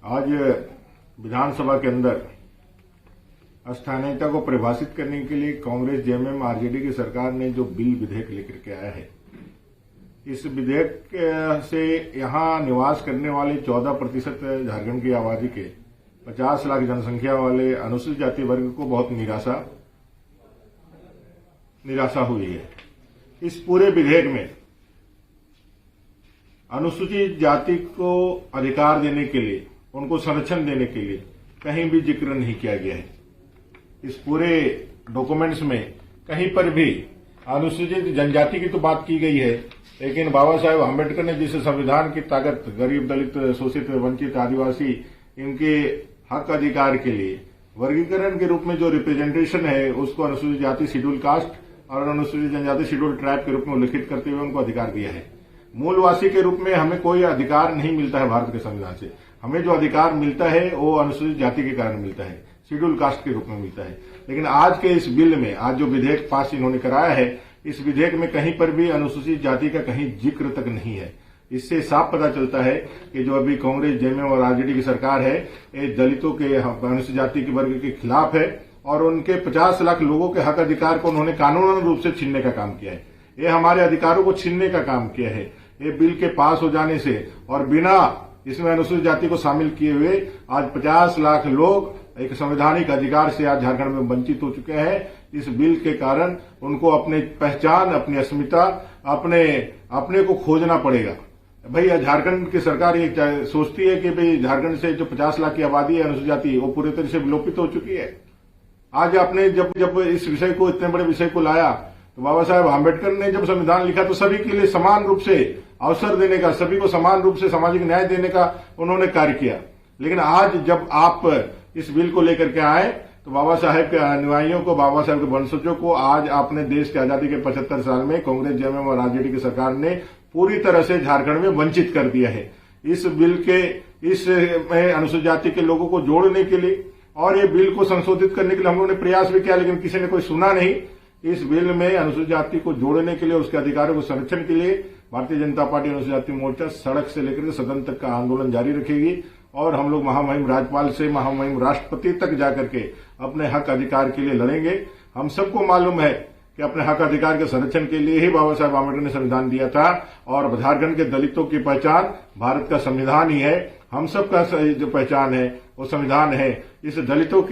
आज विधानसभा के अंदर स्थानीयता को परिभाषित करने के लिए कांग्रेस, जेएमएम, आरजेडी की सरकार ने जो बिल विधेयक लेकर के आया है, इस विधेयक से यहां निवास करने वाले 14% झारखंड की आबादी के 50 लाख जनसंख्या वाले अनुसूचित जाति वर्ग को बहुत निराशा हुई है। इस पूरे विधेयक में अनुसूचित जाति को अधिकार देने के लिए, उनको संरक्षण देने के लिए कहीं भी जिक्र नहीं किया गया है। इस पूरे डॉक्यूमेंट्स में कहीं पर भी अनुसूचित जनजाति की तो बात की गई है, लेकिन बाबा साहेब अम्बेडकर ने जिस संविधान की ताकत गरीब, दलित, शोषित, वंचित, आदिवासी इनके हक अधिकार के लिए वर्गीकरण के रूप में जो रिप्रेजेंटेशन है, उसको अनुसूचित जाति, शेड्यूल कास्ट और अनुसूचित जनजाति, शेड्यूल ट्राइब के रूप में उल्लेखित करते हुए उनको अधिकार दिया है। मूलवासी के रूप में हमें कोई अधिकार नहीं मिलता है भारत के संविधान से। हमें जो अधिकार मिलता है वो अनुसूचित जाति के कारण मिलता है, शेड्यूल कास्ट के रूप में मिलता है। लेकिन आज के इस बिल में, आज जो विधेयक पास इन्होंने कराया है, इस विधेयक में कहीं पर भी अनुसूचित जाति का कहीं जिक्र तक नहीं है। इससे साफ पता चलता है कि जो अभी कांग्रेस, जेएमएम और आरजेडी की सरकार है, ये दलितों के, अनुसूचित जाति के वर्ग के खिलाफ है और उनके 50 लाख लोगों के हक अधिकार को उन्होंने कानूनन रूप से छीनने का काम किया है। ये हमारे अधिकारों को छीनने का काम किया है। ये बिल के पास हो जाने से और बिना इसमें अनुसूचित जाति को शामिल किए हुए आज 50 लाख लोग एक संवैधानिक अधिकार से आज झारखंड में वंचित हो चुके हैं। इस बिल के कारण उनको अपनी पहचान, अपनी अस्मिता, अपने को खोजना पड़ेगा। भाई झारखंड की सरकार ये सोचती है कि भाई झारखंड से जो 50 लाख की आबादी है अनुसूचित जाति, वो पूरी तरह से विलोपित हो चुकी है। आज आपने जब इस विषय को, इतने बड़े विषय को लाया, तो बाबा साहेब अम्बेडकर ने जब संविधान लिखा तो सभी के लिए समान रूप से अवसर देने का, सभी को समान रूप से सामाजिक न्याय देने का उन्होंने कार्य किया। लेकिन आज जब आप इस बिल को लेकर के आए तो बाबा साहेब के अनुयायियों को, बाबा साहेब के वंशजों को आज आपने देश की आजादी के 75 साल में कांग्रेस, जेएमएम और आरजेडी की सरकार ने पूरी तरह से झारखंड में वंचित कर दिया है। इस बिल के, इस अनुसूचित जाति के लोगों को जोड़ने के लिए और ये बिल को संशोधित करने के लिए हम लोगों ने प्रयास भी किया, लेकिन किसी ने कोई सुना नहीं। इस बिल में अनुसूचित जाति को जोड़ने के लिए, उसके अधिकारों को संरक्षण के लिए भारतीय जनता पार्टी अनुसूचित जाति मोर्चा सड़क से लेकर के सदन तक का आंदोलन जारी रखेगी और हम लोग महामहिम राज्यपाल से महामहिम राष्ट्रपति तक जाकर के अपने हक अधिकार के लिए लड़ेंगे। हम सबको मालूम है कि अपने हक अधिकार के संरक्षण के लिए ही बाबा साहेब अम्बेडकर ने संविधान दिया था और झारखंड के दलितों की पहचान भारत का संविधान ही है। हम सबका जो पहचान है वो संविधान है। इस दलितों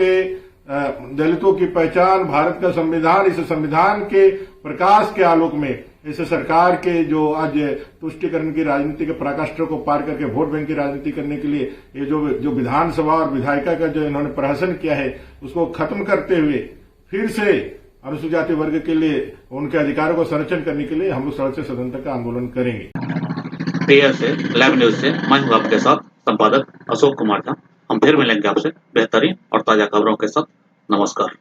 की पहचान भारत का संविधान, इस संविधान के प्रकाश के आलोक में इस सरकार के जो आज तुष्टीकरण की राजनीति के पराकाष्ठों को पार करके वोट बैंक की राजनीति करने के लिए ये जो विधानसभा और विधायिका का जो इन्होंने प्रहसन किया है, उसको खत्म करते हुए फिर से अनुसूचित जाति वर्ग के लिए उनके अधिकारों को संरक्षण करने के लिए हम लोग सड़क से सदन तक का आंदोलन करेंगे। पेयर से, लाइव न्यूज से मैं हूं आपके साथ संपादक अशोक कुमार था। हम फिर मिलेंगे आपसे बेहतरीन और ताजा खबरों के साथ। नमस्कार।